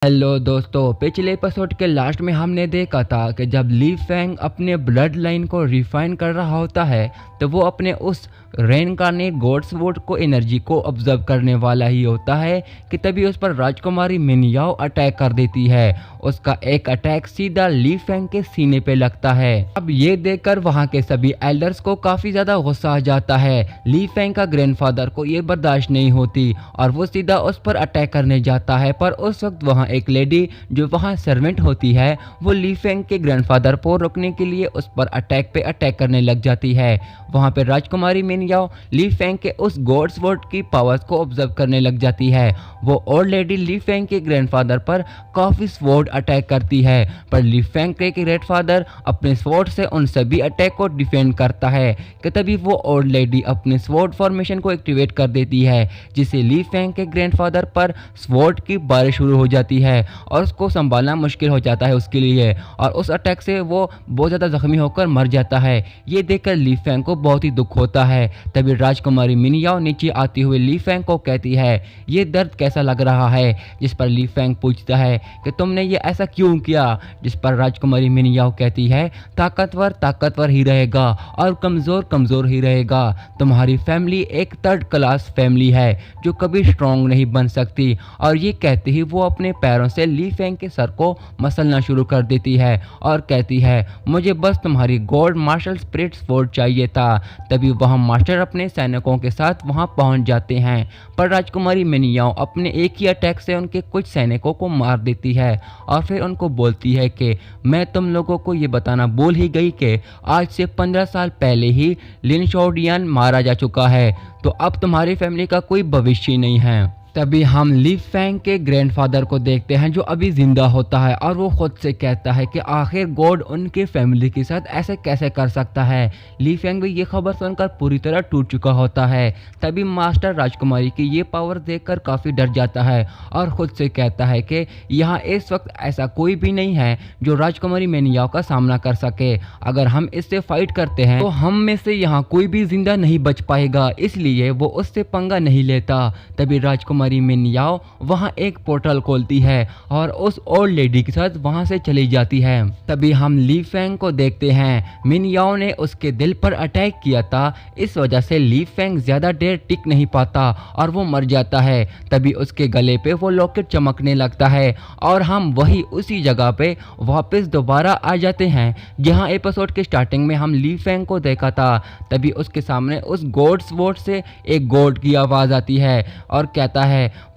Hello दोस्तों, पिछले episode के लास्ट में हमने देखा था कि जब ली फैंग अपने ब्लड लाइन को रिफाइन कर रहा होता है तो वो अपने उस रेनकार्नेट गॉड्सवुड को एनर्जी को ऑब्जर्व करने वाला ही होता है कि तभी उस पर राजकुमारी मिनयाओ अटैक कर देती है। उसका एक अटैक सीधा ली फैंग के सीने पे लगता है। अब ये देखकर वहाँ के सभी एल्डर्स को काफी ज्यादा गुस्सा आ जाता है। ली फैंग का ग्रैंडफादर को ये बर्दाश्त नहीं होती और वो सीधा उस पर अटैक करने जाता है, पर उस वक्त वहाँ एक लेडी जो वहाँ सर्वेंट होती है वो ली फैंग के ग्रैंडफादर को रोकने के लिए उस पर अटैक करने लग जाती है। वहाँ पे राजकुमारी मिनयाओ ली फैंग के उस गॉड्सवुड की पावर्स को ऑब्जर्व करने लग जाती है। वो ओल्ड लेडी ली फैंग के ग्रैंडफादर पर काफी स्वॉर्ड अटैक करती है, पर ली फैंग के ग्रैंडफादर अपने स्वॉर्ड से उन सभी अटैक को डिफेंड करता है कि तभी वो ओल्ड लेडी अपने स्वॉर्ड फॉर्मेशन को एक्टिवेट कर देती है, जिससे ली फैंग के ग्रैंडफादर पर स्वॉर्ड की बारिश शुरू हो जाती है और उसको संभालना मुश्किल हो जाता है उसके लिए, और उस अटैक से वो बहुत ज़्यादा जख्मी होकर मर जाता है। ये देखकर ली फैंग को बहुत ही दुख होता है। तभी राजकुमारी मिनयाओ नीचे आती हुई ली फैंग को कहती है, ये दर्द कैसा लग रहा है? जिस पर ली फैंग पूछता है कि तुमने ये ऐसा क्यों किया? जिस पर राजकुमारी मिनयाओ कहती है, ताकतवर ताकतवर ही रहेगा और कमज़ोर कमज़ोर ही रहेगा। तुम्हारी फैमिली एक थर्ड क्लास फैमिली है जो कभी स्ट्रॉन्ग नहीं बन सकती। और ये कहते ही वो अपने पैरों से ली फैंग के सर को मसलना शुरू कर देती है और कहती है, मुझे बस तुम्हारी गॉड मार्शल स्पिरिट स्वॉर्ड चाहिए था। तभी वह मास्टर अपने सैनिकों के साथ वहां पहुंच जाते हैं, पर राजकुमारी मिनयाओ अपने एक ही अटैक से उनके कुछ सैनिकों को मार देती है और फिर उनको बोलती है कि मैं तुम लोगों को ये बताना भूल ही गई कि आज से 15 साल पहले ही लिन शोडियान मारा जा चुका है, तो अब तुम्हारी फैमिली का कोई भविष्य नहीं है। तभी हम ली फैंग के ग्रैंडफादर को देखते हैं जो अभी जिंदा होता है और वो खुद से कहता है कि आखिर गॉड उनके फैमिली के साथ ऐसे कैसे कर सकता है। ली फैंग भी ये खबर सुनकर पूरी तरह टूट चुका होता है। तभी मास्टर राजकुमारी की ये पावर देखकर काफ़ी डर जाता है और ख़ुद से कहता है कि यहाँ इस वक्त ऐसा कोई भी नहीं है जो राजकुमारी मिनयाओ का सामना कर सके। अगर हम इससे फाइट करते हैं तो हम में से यहाँ कोई भी जिंदा नहीं बच पाएगा, इसलिए वो उससे पंगा नहीं लेता। तभी राजकुमारी मिनयाओ वहां एक पोर्टल खोलती है और उस ओल्ड लेडी के साथ वहां से चली जाती है। तभी हम ली फैंग को देखते हैं। मिनयाओ ने उसके दिल पर अटैक किया था, इस वजह से ली फैंग ज्यादा देर टिक नहीं पाता और वो मर जाता है। तभी उसके गले पे वो लॉकेट चमकने लगता है और हम वही उसी जगह पे वापस दोबारा आ जाते हैं जहां एपिसोड के स्टार्टिंग में हम ली फैंग को देखा था। तभी उसके सामने उस गॉड्सवुड से एक गॉड की आवाज आती है और कहता है,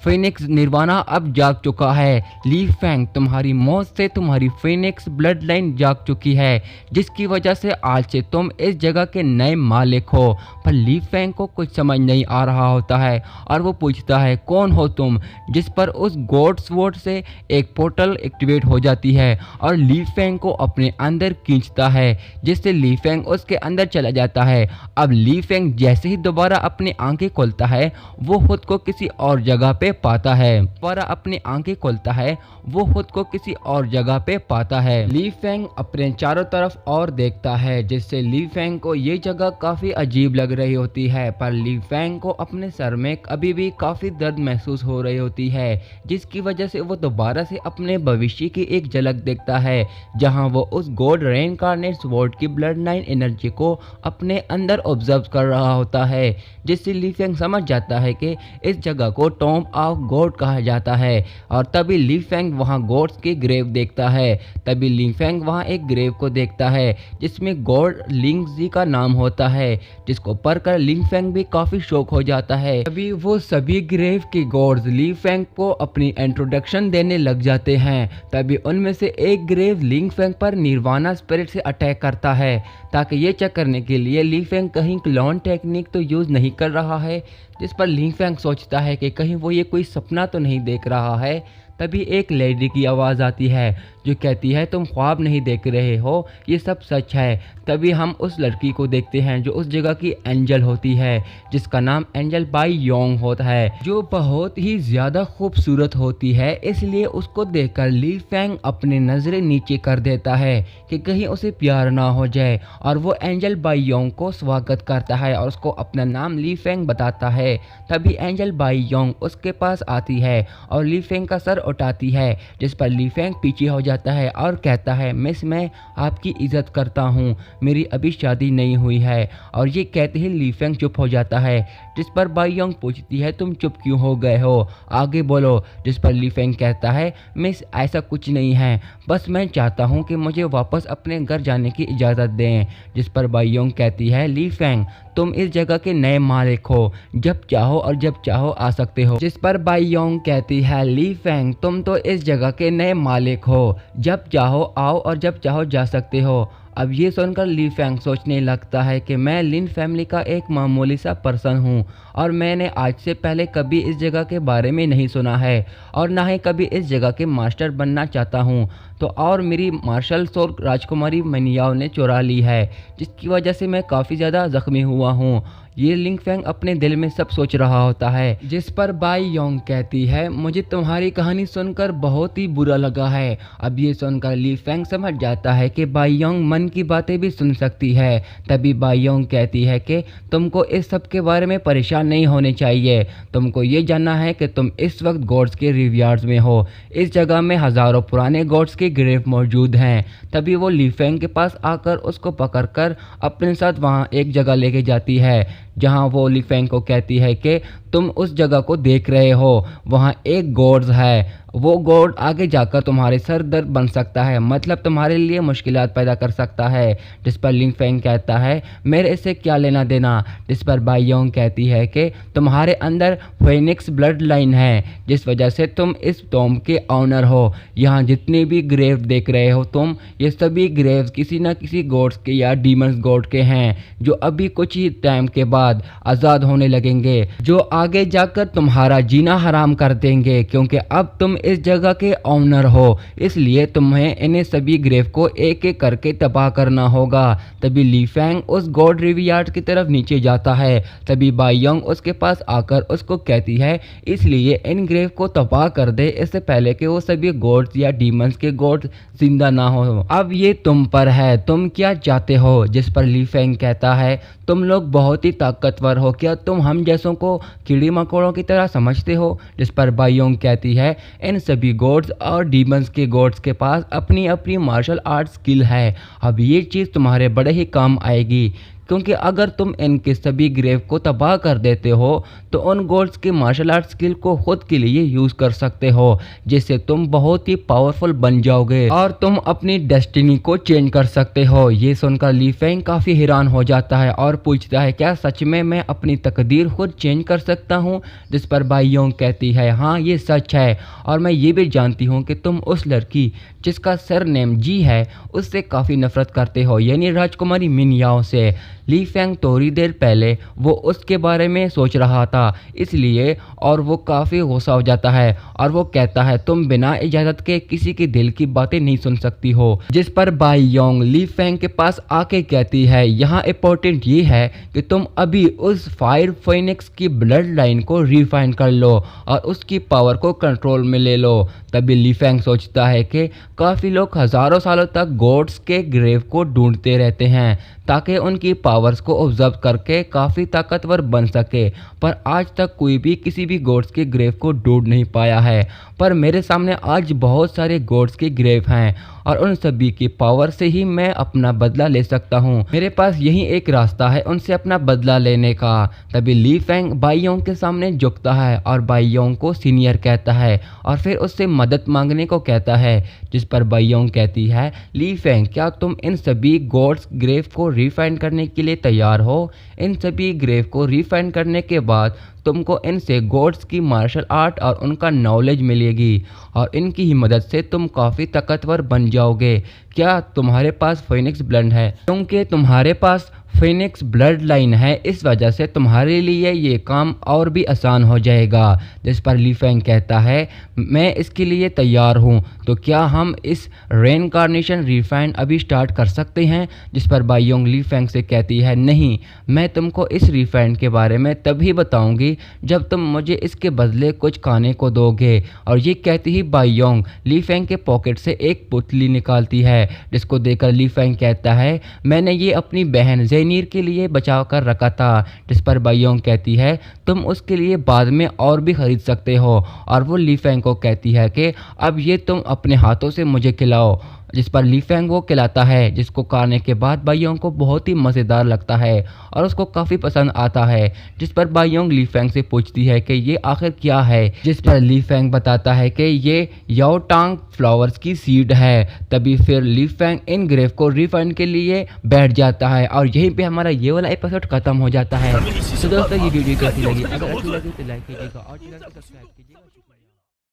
फिनिक्स निर्वाणा अब जाग चुका है। ली फैंग, तुम्हारी मौत से तुम्हारी फिनिक्स ब्लड लाइन जाग चुकी है, जिसकी वजह से आज से तुम इस जगह के नए मालिक हो। पर ली फैंग को कुछ समझ नहीं आ रहा होता है और वो पूछता है, कौन हो तुम? जिस पर उस गॉड्सवुड से एक पोर्टल एक्टिवेट हो जाती है और ली फैंग को अपने अंदर खींचता है, जिससे ली फैंग उसके अंदर चला जाता है। अब ली फैंग जैसे ही दोबारा अपनी आंखें खोलता है वो खुद को किसी और जगह पे पाता है। दोबारा अपनी आंखें खोलता है वो खुद को किसी और जगह पे पाता है। ली फैंग अपने चारों तरफ और देखता है, जिससे ली फैंग को ये जगह काफी अजीब लग रही होती है, पर ली फैंग को अपने सर में अभी भी काफी दर्द महसूस हो रही होती है, जिसकी वजह से वो दोबारा से अपने भविष्य की एक झलक देखता है जहां वो उस गॉड रेनकार्नेट स्वॉर्ड की ब्लड लाइन एनर्जी को अपने अंदर ऑब्जर्व कर रहा होता है, जिससे ली फैंग समझ जाता है कि इस जगह को टॉम्ब ऑफ गॉड कहा जाता है। और तभी ली फैंग वहां गॉड्स की ग्रेव देखता है। तभी ली फैंग वहां एक ग्रेव को देखता है जिसमें गॉड लिंग जी का नाम होता है, जिसको पढ़कर ली फैंग भी काफी शौक हो जाता है। तभी वो सभी ग्रेव के गॉड्स ली फैंग को अपनी इंट्रोडक्शन देने लग जाते हैं। तभी उनमें से एक ग्रेव ली फैंग पर निर्वाणा स्पिरिट से अटैक करता है, ताकि ये चेक करने के लिए ली फैंग कहीं क्लोन टेक्निक तो यूज नहीं कर रहा है, जिस पर ली फैंग सोचता है कि कहीं वो ये कोई सपना तो नहीं देख रहा है। तभी एक लेडी की आवाज़ आती है जो कहती है तुम ख्वाब नहीं देख रहे हो, ये सब सच है। तभी हम उस लड़की को देखते हैं जो उस जगह की एंजल होती है, जिसका नाम एंजल बाई योंग होता है, जो बहुत ही ज़्यादा खूबसूरत होती है। इसलिए उसको देखकर ली फेंग अपनी नज़रें नीचे कर देता है कि कहीं उसे प्यार ना हो जाए, और वो एंजल बाई योंग को स्वागत करता है और उसको अपना नाम ली फेंग बताता है। तभी एंजल बाई योंग उसके पास आती है और ली फेंग का सर उठाती है, जिस पर ली फेंग पीछे हो जाता है और कहता है, मिस मैं आपकी इज़्ज़त करता हूँ, मेरी अभी शादी नहीं हुई है। और ये कहते ही ली फेंग चुप हो जाता है, जिस पर बाई योंग पूछती है तुम चुप क्यों हो गए हो, आगे बोलो। जिस पर ली फेंग कहता है, मिस ऐसा कुछ नहीं है, बस मैं चाहता हूँ कि मुझे वापस अपने घर जाने की इजाज़त दें। जिस पर बाई योंग कहती है, ली फेंग तुम इस जगह के नए मालिक हो, जब चाहो और जब चाहो आ सकते हो। जिस पर बाई योंग कहती है, ली फेंग तुम तो इस जगह के नए मालिक हो, जब चाहो आओ और जब चाहो जा सकते हो। अब ये सुनकर ली फेंग सोचने लगता है कि मैं लिन फैमिली का एक मामूली सा पर्सन हूँ और मैंने आज से पहले कभी इस जगह के बारे में नहीं सुना है और ना ही कभी इस जगह के मास्टर बनना चाहता हूँ। तो और मेरी मार्शल सोल राजकुमारी मनियाओ ने चुरा ली है, जिसकी वजह से मैं काफ़ी ज़्यादा ज़ख्मी हुआ हूँ। ये लिंग फेंग अपने दिल में सब सोच रहा होता है। जिस पर बाई योंग कहती है, मुझे तुम्हारी कहानी सुनकर बहुत ही बुरा लगा है। अब ये सुनकर ली फेंग समझ जाता है कि बाई योंग मन की बातें भी सुन सकती है। तभी बाई योंग कहती है कि तुमको इस सब के बारे में परेशान नहीं होने चाहिए, तुमको ये जानना है कि तुम इस वक्त गॉड्स के रिवयार्ड्स में हो। इस जगह में हज़ारों पुराने गॉड्स के ग्रेव मौजूद हैं। तभी वो ली फेंग के पास आकर उसको पकड़कर अपने साथ वहाँ एक जगह लेके जाती है, जहाँ वो ली फेंग को कहती है कि तुम उस जगह को देख रहे हो, वहाँ एक गॉड्स है, वो गॉड आगे जाकर तुम्हारे सर दर्द बन सकता है, मतलब तुम्हारे लिए मुश्किलात पैदा कर सकता है। जिस पर लिंग फेंग कहता है, मेरे इससे क्या लेना देना। जिस पर बाई योंग कहती है कि तुम्हारे अंदर फेनिक्स ब्लड लाइन है, जिस वजह से तुम इस टॉम के ऑनर हो। यहाँ जितने भी ग्रेव देख रहे हो तुम, ये सभी ग्रेव्स किसी न किसी गॉड्स के या डीमंस गॉड के हैं, जो अभी कुछ ही टाइम के बाद आज़ाद होने लगेंगे, जो आगे जाकर तुम्हारा जीना हराम कर देंगे, क्योंकि अब तुम इस जगह के ऑनर हो, इसलिए तुम्हें इन्हें सभी ग्रेव को एक एक करके तबाह करना होगा। तभी ली फेंग उस गॉड रिवयार्ड की तरफ नीचे जाता है। तभी बाई योंग उसके पास आकर उसको कहती है, इसलिए इन ग्रेव को तबाह कर दे, इससे पहले कि वो सभी गॉड्स या डीमंस के गॉड्स जिंदा ना हो। अब ये तुम पर है, तुम क्या चाहते हो। जिस पर ली फेंग कहता है, तुम लोग बहुत ही ताकतवर हो, क्या तुम हम जैसों को कीड़ी मकोड़ों की तरह समझते हो। जिस पर बाई योंग कहती है, इन सभी गॉड्स और डीमंस के गॉड्स के पास अपनी अपनी मार्शल आर्ट स्किल है। अब ये चीज़ तुम्हारे बड़े ही काम आएगी, क्योंकि अगर तुम इनके सभी ग्रेव को तबाह कर देते हो तो उन गॉड्स के मार्शल आर्ट स्किल को खुद के लिए यूज़ कर सकते हो, जिससे तुम बहुत ही पावरफुल बन जाओगे और तुम अपनी डेस्टिनी को चेंज कर सकते हो। ये सुनकर ली फेंग काफ़ी हैरान हो जाता है और पूछता है, क्या सच में मैं अपनी तकदीर खुद चेंज कर सकता हूँ। जिस पर बाई योंग कहती है, हाँ ये सच है, और मैं ये भी जानती हूँ कि तुम उस लड़की जिसका सर नेम जी है उससे काफ़ी नफरत करते हो, यानी राजकुमारी मिनयाओ से। ली फेंग थोड़ी देर पहले वो उसके बारे में सोच रहा था, इसलिए और वो काफ़ी गुस्सा हो जाता है और वो कहता है, तुम बिना इजाज़त के किसी के दिल की बातें नहीं सुन सकती हो। जिस पर बाई योंग ली फेंग के पास आके कहती है, यहाँ इंपॉर्टेंट ये है कि तुम अभी उस फायर फेनिक्स की ब्लड लाइन को रिफाइन कर लो और उसकी पावर को कंट्रोल में ले लो। तभी ली फेंग सोचता है कि काफ़ी लोग हज़ारों सालों तक गॉड्स के ग्रेव को ढूंढते रहते हैं ताकि उनकी पावर्स को ऑब्जर्व करके काफ़ी ताकतवर बन सके, पर आज तक कोई भी किसी भी गॉड्स के ग्रेव को ढूंढ नहीं पाया है। पर मेरे सामने आज बहुत सारे गॉड्स के ग्रेव हैं और उन सभी की पावर से ही मैं अपना बदला ले सकता हूँ। मेरे पास यही एक रास्ता है उनसे अपना बदला लेने का। तभी ली फेंग बाई योंग के सामने झुकता है और बाई योंग को सीनियर कहता है और फिर उससे मदद मांगने को कहता है। जिस पर बाई योंग कहती है, ली फेंग क्या तुम इन सभी गॉड्स ग्रेव को रिफाइन करने के लिए तैयार हो। इन सभी ग्रेव को रिफाइन करने के बाद तुमको इनसे गॉड्स की मार्शल आर्ट और उनका नॉलेज मिलेगी और इनकी ही मदद से तुम काफ़ी ताकतवर बन जाओगे। क्या तुम्हारे पास फेनिक्स ब्लड है? क्योंकि तुम्हारे पास फिनिक्स ब्लड लाइन है, इस वजह से तुम्हारे लिए ये काम और भी आसान हो जाएगा। जिस पर ली फैंग कहता है मैं इसके लिए तैयार हूँ, तो क्या हम इस रेनकार्नेशन रिफाइन अभी स्टार्ट कर सकते हैं? जिस पर बायोंग ली फैंग से कहती है नहीं, मैं तुमको इस रिफाइन के बारे में तभी बताऊंगी जब तुम मुझे इसके बदले कुछ खाने को दोगे। और ये कहती ही बायोंग ली फैंग के पॉकेट से एक पुतली निकालती है, जिसको देखकर ली फैंग कहता है मैंने ये अपनी बहन जेनीर के लिए बचा कर रखा था। जिस पर बायोंग कहती है तुम उसके लिए बाद में और भी खरीद सकते हो। और वो ली फैंग को कहती है कि अब ये तुम अपने हाथों से मुझे खिलाओ। जिस पर ली फैंग वो खिलाता है, जिसको खाने के बाद बायोंग को बहुत ही मज़ेदार लगता है और उसको काफ़ी पसंद आता है। जिस पर बायोंग ली फैंग से पूछती है कि ये आखिर क्या है? जिस पर ली फैंग बताता है कि ये याओ टांग फ्लावर्स की सीड है। तभी फिर ली फैंग इन ग्रेव को रिफाइन के लिए बैठ जाता है और यहीं पे हमारा ये वाला एपिसोड खत्म हो जाता है। तो दोस्तों ये वीडियो कैसी लगी? अगर अच्छी लगी तो लाइक कीजिएगा और चैनल को सब्सक्राइब कीजिएगा।